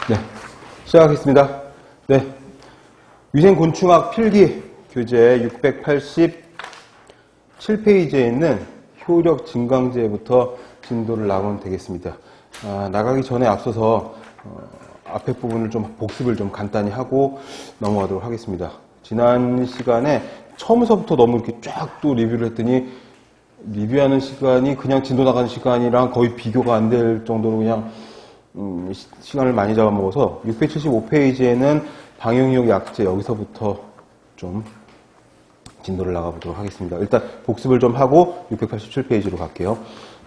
네, 시작하겠습니다. 네, 위생곤충학 필기 교재 687페이지에 있는 효력 증강제부터 진도를 나가면 되겠습니다. 나가기 전에 앞서서 앞에 부분을 좀 복습을 좀 간단히 하고 넘어가도록 하겠습니다. 지난 시간에 처음서부터 너무 이렇게 쫙 또 리뷰를 했더니 리뷰하는 시간이 그냥 진도 나가는 시간이랑 거의 비교가 안 될 정도로 그냥 시간을 많이 잡아먹어서 675페이지에는 방역력 약제 여기서부터 좀 진도를 나가보도록 하겠습니다. 일단 복습을 좀 하고 687페이지로 갈게요.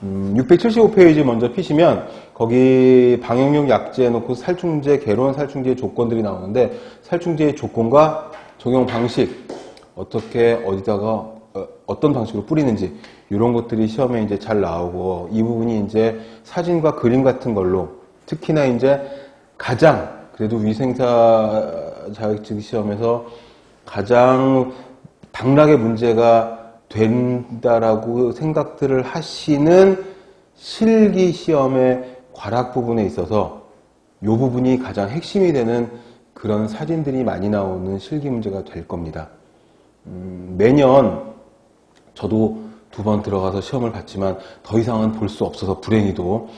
675페이지 먼저 피시면 거기 방역력 약제 놓고 살충제, 개론 살충제의 조건들이 나오는데 살충제의 조건과 적용 방식, 어떻게 어디다가 어떤 방식으로 뿌리는지 이런 것들이 시험에 이제 잘 나오고 이 부분이 이제 사진과 그림 같은 걸로 특히나 이제 가장 그래도 위생사 자격증 시험에서 가장 당락의 문제가 된다라고 생각들을 하시는 실기 시험의 괄학 부분에 있어서 이 부분이 가장 핵심이 되는 그런 사진들이 많이 나오는 실기 문제가 될 겁니다. 매년 저도 2번 들어가서 시험을 봤지만 더 이상은 볼 수 없어서 불행히도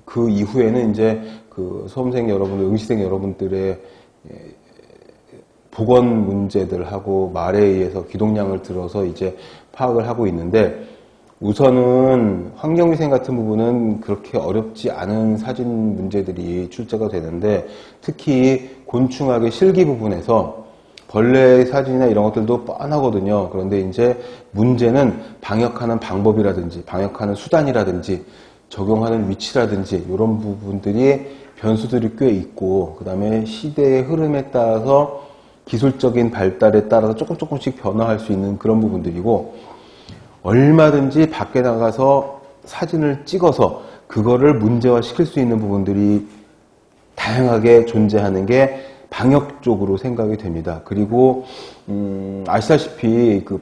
그 이후에는 이제 그 수험생 여러분들, 응시생 여러분들의 보건 문제들하고 말에 의해서 기동량을 들어서 이제 파악을 하고 있는데 우선은 환경위생 같은 부분은 그렇게 어렵지 않은 사진 문제들이 출제가 되는데 특히 곤충학의 실기 부분에서 벌레 사진이나 이런 것들도 뻔하거든요. 그런데 이제 문제는 방역하는 방법이라든지 방역하는 수단이라든지 적용하는 위치라든지 이런 부분들이 변수들이 꽤 있고 그 다음에 시대의 흐름에 따라서 기술적인 발달에 따라서 조금씩 변화할 수 있는 그런 부분들이고 얼마든지 밖에 나가서 사진을 찍어서 그거를 문제화 시킬 수 있는 부분들이 다양하게 존재하는 게 방역 쪽으로 생각이 됩니다. 그리고 아시다시피 그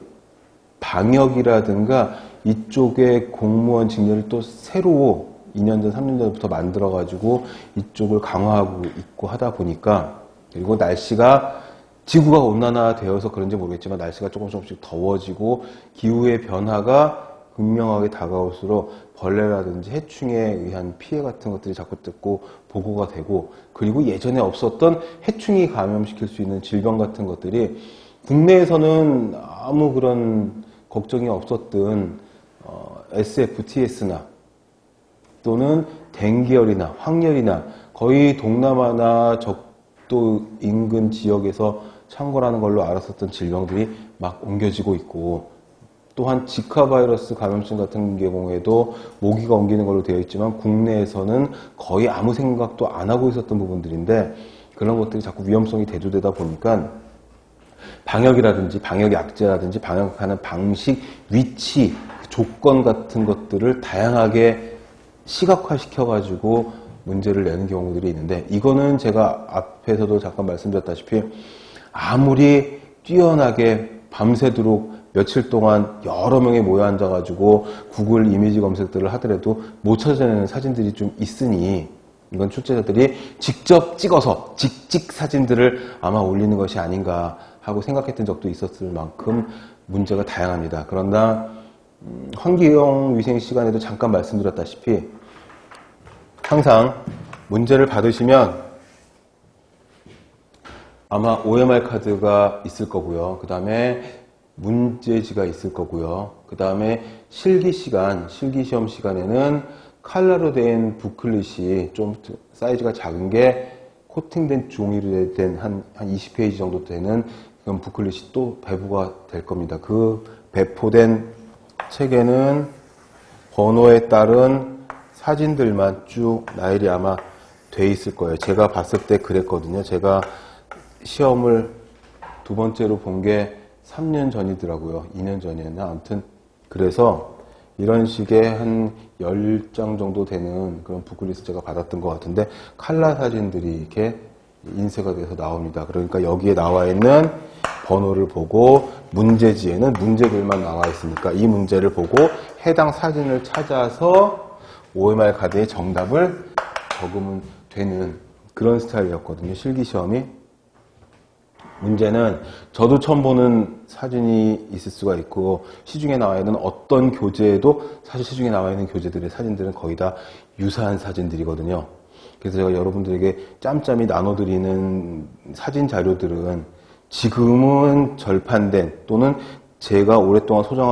방역이라든가 이쪽에 공무원 직렬을 또 새로 2년 전, 3년 전부터 만들어가지고 이쪽을 강화하고 있고 하다 보니까 그리고 날씨가 지구가 온난화되어서 그런지 모르겠지만 날씨가 조금씩 더워지고 기후의 변화가 극명하게 다가올수록 벌레라든지 해충에 의한 피해 같은 것들이 자꾸 듣고 보고가 되고 그리고 예전에 없었던 해충이 감염시킬 수 있는 질병 같은 것들이 국내에서는 아무 그런 걱정이 없었던 SFTS나 또는 댕기열이나 황열이나 거의 동남아나 적도 인근 지역에서 창궐하는 걸로 알았었던 질병들이 막 옮겨지고 있고 또한 지카 바이러스 감염증 같은 경우에도 모기가 옮기는 걸로 되어 있지만 국내에서는 거의 아무 생각도 안 하고 있었던 부분들인데 그런 것들이 자꾸 위험성이 대두되다 보니까 방역이라든지 방역 약제라든지 방역하는 방식, 위치, 조건 같은 것들을 다양하게 시각화시켜가지고 문제를 내는 경우들이 있는데 이거는 제가 앞에서도 잠깐 말씀드렸다시피 아무리 뛰어나게 밤새도록 며칠 동안 여러 명이 모여 앉아가지고 구글 이미지 검색들을 하더라도 못 찾아내는 사진들이 좀 있으니 이건 출제자들이 직접 찍어서 직직 사진들을 아마 올리는 것이 아닌가 하고 생각했던 적도 있었을 만큼 문제가 다양합니다. 그러나 환경 위생 시간에도 잠깐 말씀드렸다시피 항상 문제를 받으시면 아마 OMR 카드가 있을 거고요. 그 다음에 문제지가 있을 거고요. 그 다음에 실기 시험 시간에는 칼라로 된 부클릿이 좀 사이즈가 작은 게 코팅된 종이로 된 한 20페이지 정도 되는 그런 부클릿이 또 배부가 될 겁니다. 그 배포된 책에는 번호에 따른 사진들만 쭉 나열이 아마 돼 있을 거예요. 제가 봤을 때 그랬거든요. 제가 시험을 2번째로 본 게 3년 전이더라고요. 2년 전이었나? 아무튼 그래서 이런 식의 한 10장 정도 되는 그런 부클릿을 제가 받았던 것 같은데 칼라 사진들이 이렇게 인쇄가 돼서 나옵니다. 그러니까 여기에 나와 있는 번호를 보고 문제지에는 문제들만 나와 있으니까 이 문제를 보고 해당 사진을 찾아서 OMR 카드에 정답을 적으면 되는 그런 스타일이었거든요. 실기시험이. 문제는 저도 처음 보는 사진이 있을 수가 있고 시중에 나와 있는 어떤 교재에도 사실 시중에 나와 있는 교재들의 사진들은 거의 다 유사한 사진들이거든요. 그래서 제가 여러분들에게 짬짬이 나눠드리는 사진 자료들은 지금은 절판된 또는 제가 오랫동안 소장하고